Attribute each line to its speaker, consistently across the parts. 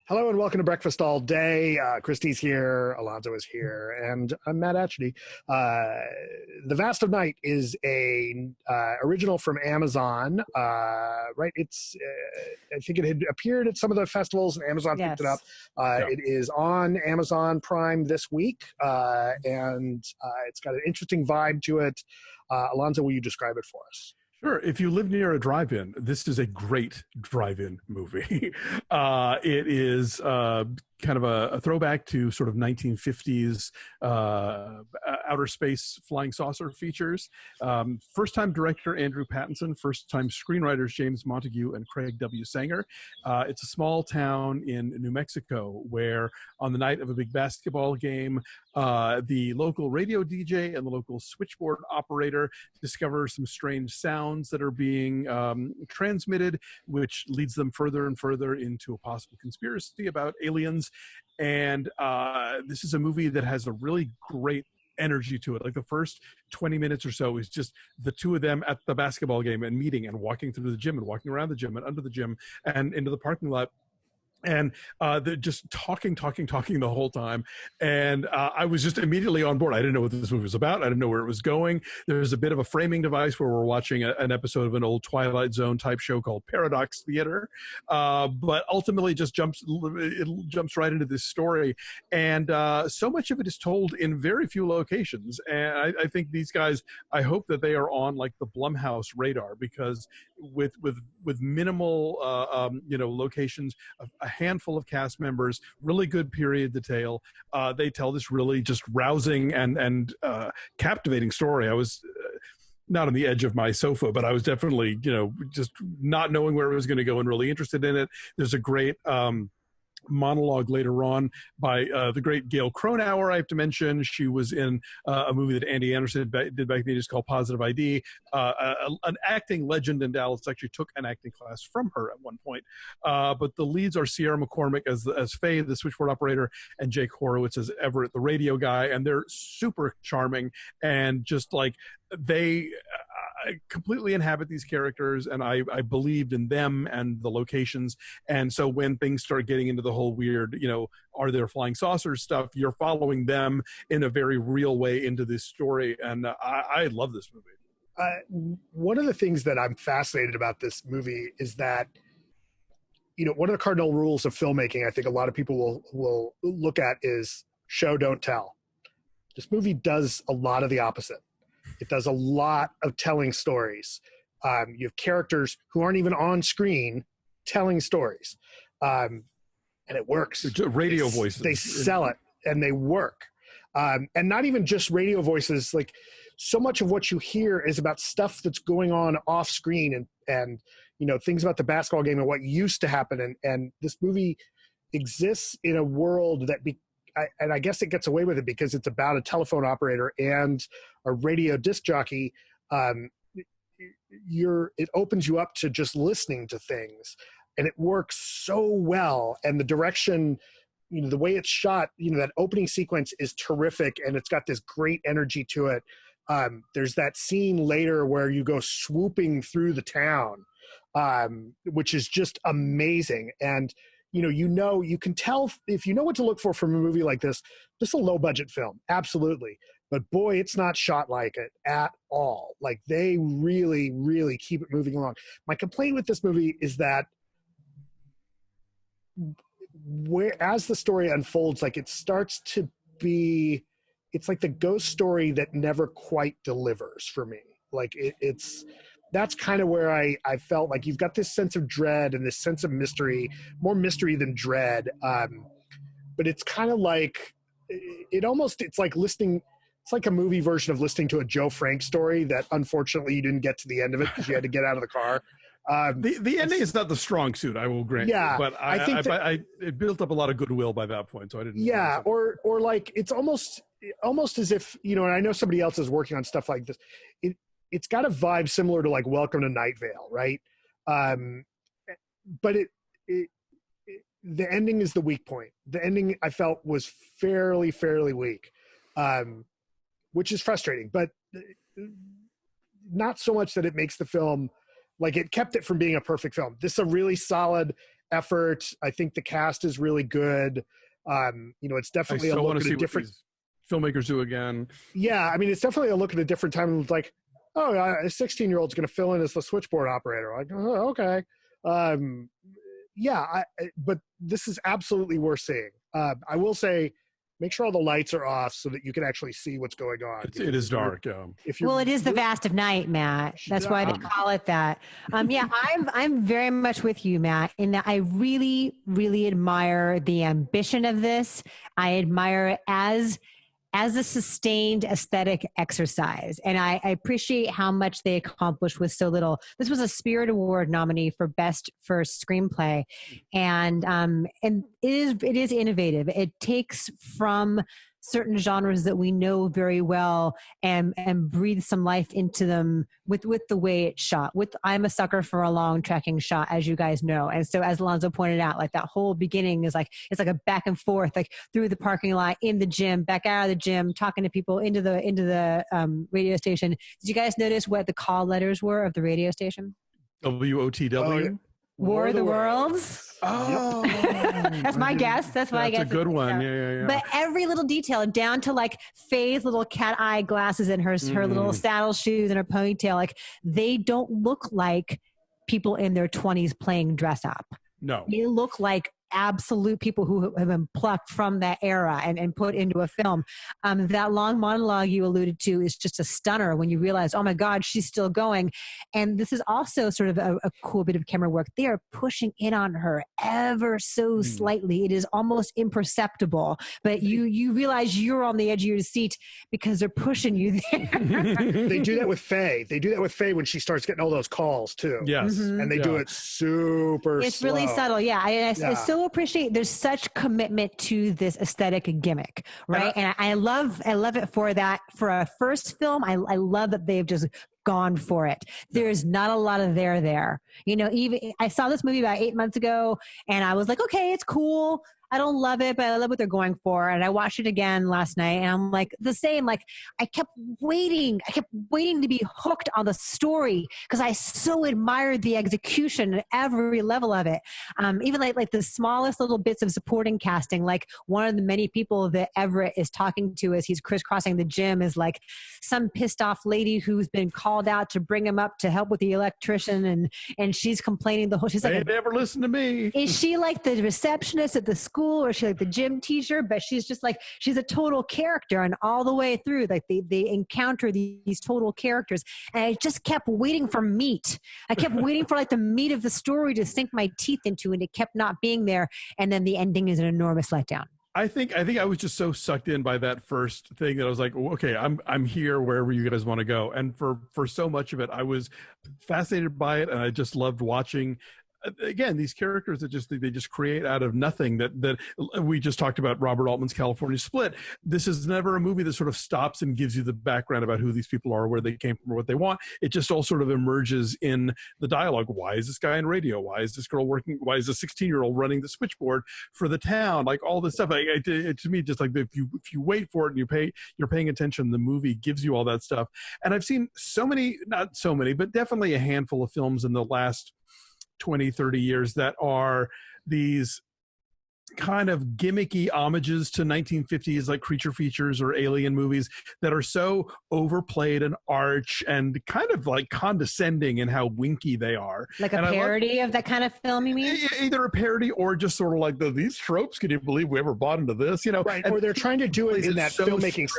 Speaker 1: Hello and welcome to Breakfast All Day. Christy's here, Alonzo is here, and I'm Matt Atchity. The Vast of Night is a original from Amazon, right? It's I think it had appeared at some of the festivals, and Amazon picked it up. It is on Amazon Prime this week, and it's got an interesting vibe to it. Alonzo, will you describe it for us?
Speaker 2: Sure. If you live near a drive-in, this is a great drive-in movie. It is kind of a throwback to sort of 1950s outer space flying saucer features. First-time director Andrew Pattinson, first-time screenwriters James Montague and Craig W. Sanger. It's a small town in New Mexico where on the night of a big basketball game, the local radio DJ and the local switchboard operator discover some strange sounds that are being transmitted, which leads them further and further into a possible conspiracy about aliens. And this is a movie that has a really great energy to it. Like the first 20 minutes or so is just the two of them at the basketball game and meeting and walking through the gym and walking around the gym and under the gym and into the parking lot. And they're just talking the whole time. And I was just immediately on board. I didn't know what this movie was about. I didn't know where it was going. There's a bit of a framing device where we're watching an episode of an old Twilight Zone type show called Paradox Theater. But ultimately it jumps right into this story. And so much of it is told in very few locations. And I think these guys, I hope that they are on like the Blumhouse radar, because with minimal locations, a handful of cast members, really good period detail. They tell this really just rousing and captivating story. I was not on the edge of my sofa, but I was definitely, just not knowing where it was going to go and really interested in it. There's a great monologue later on by the great Gail Cronauer. I have to mention, she was in a movie that Andy Anderson did back in the 80s called Positive ID. An acting legend in Dallas actually took an acting class from her at one point. But the leads are Sierra McCormick as Faye, the switchboard operator, and Jake Horowitz as Everett, the radio guy, and they're super charming and just like they completely inhabit these characters, and I believed in them and the locations. And so when things start getting into the whole weird, are there flying saucers stuff, you're following them in a very real way into this story. And I love this movie.
Speaker 1: One of the things that I'm fascinated about this movie is that, one of the cardinal rules of filmmaking, I think a lot of people will look at, is show, don't tell. This movie does a lot of the opposite. It does a lot of telling stories. You have characters who aren't even on screen telling stories. And it works.
Speaker 2: Radio voices.
Speaker 1: They sell it and they work. And not even just radio voices. Like, so much of what you hear is about stuff that's going on off screen and things about the basketball game and what used to happen. And this movie exists in a world that and I guess it gets away with it because it's about a telephone operator and a radio disc jockey. It opens you up to just listening to things, and it works so well. And the direction, the way it's shot, that opening sequence is terrific, and it's got this great energy to it. There's that scene later where you go swooping through the town, which is just amazing. And you can tell if you know what to look for from a movie like this. This is a low budget film, absolutely. But boy, it's not shot like it at all. Like, they really, really keep it moving along. My complaint with this movie is that as the story unfolds, like, it starts to be, it's like the ghost story that never quite delivers for me. Like, that's kind of where I felt like you've got this sense of dread and this sense of mystery, more mystery than dread. But it's kind of like, it's like listening. It's like a movie version of listening to a Joe Frank story that unfortunately you didn't get to the end of it because you had to get out of the car.
Speaker 2: The ending is not the strong suit, I will grant.
Speaker 1: Yeah,
Speaker 2: you, but I think it built up a lot of goodwill by that point, so I didn't.
Speaker 1: Yeah, or like it's almost as if, and I know somebody else is working on stuff like this. It's got a vibe similar to like Welcome to Night Vale, right? But the ending is the weak point. The ending, I felt, was fairly weak, which is frustrating, but not so much that it makes the film, like, it kept it from being a perfect film. This is a really solid effort. I think the cast is really good. It's definitely a look at a different
Speaker 2: filmmakers do again.
Speaker 1: Yeah, I mean, it's definitely a look at a different time. It's like, oh, a 16-year-old's going to fill in as the switchboard operator. Like, oh, okay. But this is absolutely worth seeing. I will say, make sure all the lights are off so that you can actually see what's going on.
Speaker 2: It is dark.
Speaker 3: Well, it is the vast of night, Matt. That's why they call it that. I'm very much with you, Matt, in that I really, really admire the ambition of this. I admire it as a sustained aesthetic exercise. And I appreciate how much they accomplished with so little. This was a Spirit Award nominee for Best First Screenplay. And it is innovative. It takes from certain genres that we know very well and breathe some life into them with the way it's shot. I'm a sucker for a long tracking shot, as you guys know. And so as Alonzo pointed out, like that whole beginning is like, it's like a back and forth, like through the parking lot, in the gym, back out of the gym, talking to people into the radio station. Did you guys notice what the call letters were of the radio station?
Speaker 2: WOTW?
Speaker 3: War of the Worlds.
Speaker 2: Oh,
Speaker 3: that's my guess. That's why I guess
Speaker 2: that's a good one. Yeah.
Speaker 3: But every little detail, down to like Faye's little cat eye glasses and her little saddle shoes and her ponytail, like they don't look like people in their 20s playing dress up.
Speaker 2: No,
Speaker 3: they look like absolute people who have been plucked from that era and put into a film. That long monologue you alluded to is just a stunner when you realize, oh my God, she's still going. And this is also sort of a cool bit of camera work. They are pushing in on her ever so slightly. It is almost imperceptible, but you realize you're on the edge of your seat because they're pushing you there.
Speaker 1: They do that with Faye. They do that with Faye when she starts getting all those calls too.
Speaker 2: Yes.
Speaker 1: And they do it super
Speaker 3: It's
Speaker 1: slow.
Speaker 3: really subtle. Yeah. I so appreciate there's such commitment to this aesthetic gimmick, right? And I love it for that. For a first film, I love that they've just gone for it. There's not a lot of there. Even I saw this movie about 8 months ago and I was like, okay, it's cool. I don't love it, but I love what they're going for. And I watched it again last night and I'm like the same, like I kept waiting to be hooked on the story because I so admired the execution at every level of it. Even like the smallest little bits of supporting casting, like one of the many people that Everett is talking to as he's crisscrossing the gym is like some pissed off lady who's been called out to bring him up to help with the electrician and she's complaining the whole, she's like,
Speaker 2: they never listen to me.
Speaker 3: Is she like the receptionist at the school or is she like the gym teacher? But she's just like, she's a total character and all the way through, like they encounter these total characters. And I just kept waiting for meat. I kept waiting for like the meat of the story to sink my teeth into and it kept not being there. And then the ending is an enormous letdown.
Speaker 2: I think I was just so sucked in by that first thing that I was like, okay, I'm here wherever you guys want to go. And for so much of it, I was fascinated by it, and I just loved watching. Again, these characters that they just create out of nothing. That we just talked about Robert Altman's California Split. This is never a movie that sort of stops and gives you the background about who these people are, where they came from, or what they want. It just all sort of emerges in the dialogue. Why is this guy in radio? Why is this girl working? Why is a 16-year-old running the switchboard for the town? Like all this stuff. To me, just like if you wait for it and you're paying attention, the movie gives you all that stuff. And I've seen not so many, but definitely a handful of films in the last 20, 30 years that are these kind of gimmicky homages to 1950s like creature features or alien movies that are so overplayed and arch and kind of like condescending in how winky they are.
Speaker 3: Like a parody of that kind of film, you mean?
Speaker 2: Either a parody or just sort of like these tropes. Can you believe we ever bought into this?
Speaker 1: Right. Or they're trying to do it in that filmmaking.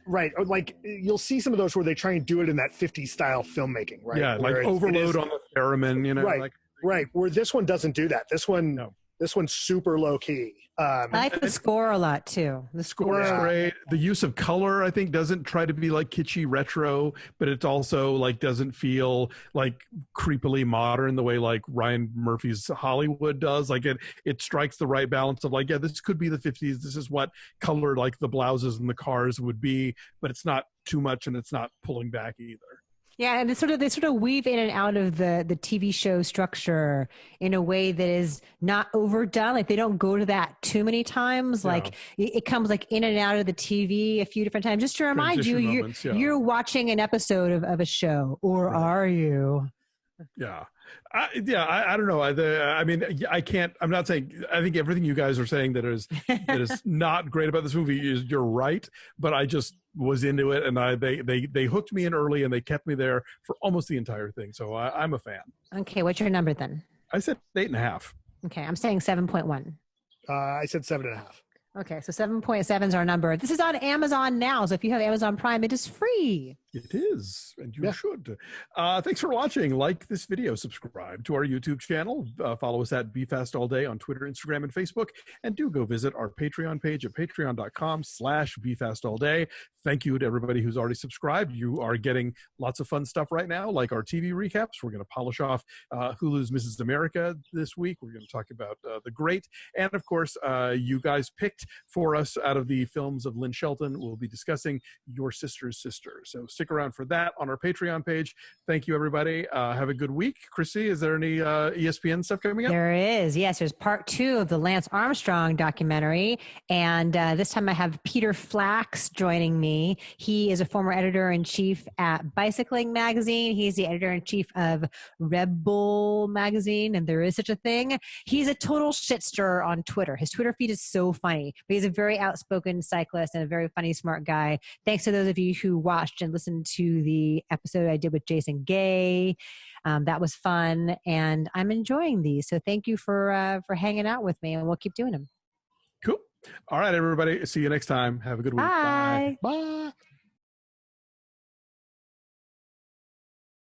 Speaker 1: Right. Or like you'll see some of those where they try and do it in that 50s style filmmaking, right?
Speaker 2: Yeah, like overload on the theremin,
Speaker 1: Right. Right. Where this one doesn't do that. This one's super low key.
Speaker 3: I like the score a lot too. The score
Speaker 2: is great. The use of color, I think, doesn't try to be like kitschy retro, but it also like doesn't feel like creepily modern the way like Ryan Murphy's Hollywood does. Like it strikes the right balance of like, yeah, this could be the 50s. This is what color like the blouses and the cars would be, but it's not too much and it's not pulling back either.
Speaker 3: Yeah, and they sort of weave in and out of the TV show structure in a way that is not overdone. Like they don't go to that too many times.
Speaker 2: Yeah.
Speaker 3: Like it comes like in and out of the TV a few different times, just to remind you, you're watching an episode of a show, or are you?
Speaker 2: Yeah. I don't know. I mean, I can't, I'm not saying, I think everything you guys are saying that is not great about this movie is you're right, but I just was into it and they hooked me in early and they kept me there for almost the entire thing. So I'm a fan.
Speaker 3: Okay. What's your number then?
Speaker 2: I said 8.5.
Speaker 3: Okay. I'm saying 7.1.
Speaker 1: I said 7.5.
Speaker 3: Okay. So 7.7 is our number. This is on Amazon now. So if you have Amazon Prime, it is free.
Speaker 2: It is, and you should. Thanks for watching. Like this video, subscribe to our YouTube channel, follow us at BeFastAllDay on Twitter, Instagram, and Facebook, and do go visit our Patreon page at patreon.com/BeFastAllDay. Thank you to everybody who's already subscribed. You are getting lots of fun stuff right now, like our TV recaps. We're going to polish off Hulu's Mrs. America this week. We're going to talk about The Great, and of course, you guys picked for us out of the films of Lynn Shelton. We'll be discussing Your Sister's Sister. So stick around for that on our Patreon page. Thank you, everybody. Have a good week. Chrissy, is there any ESPN stuff coming up?
Speaker 3: There is. Yes, there's part 2 of the Lance Armstrong documentary. And this time I have Peter Flax joining me. He is a former editor-in-chief at Bicycling Magazine. He's the editor-in-chief of Red Bull Magazine, and there is such a thing. He's a total shitster on Twitter. His Twitter feed is so funny, but he's a very outspoken cyclist and a very funny, smart guy. Thanks to those of you who watched and listened to the episode I did with Jason Gay. That was fun, and I'm enjoying these. So thank you for hanging out with me, and we'll keep doing them.
Speaker 2: Cool. All right, everybody. See you next time. Have a good week.
Speaker 3: Bye.
Speaker 1: Bye.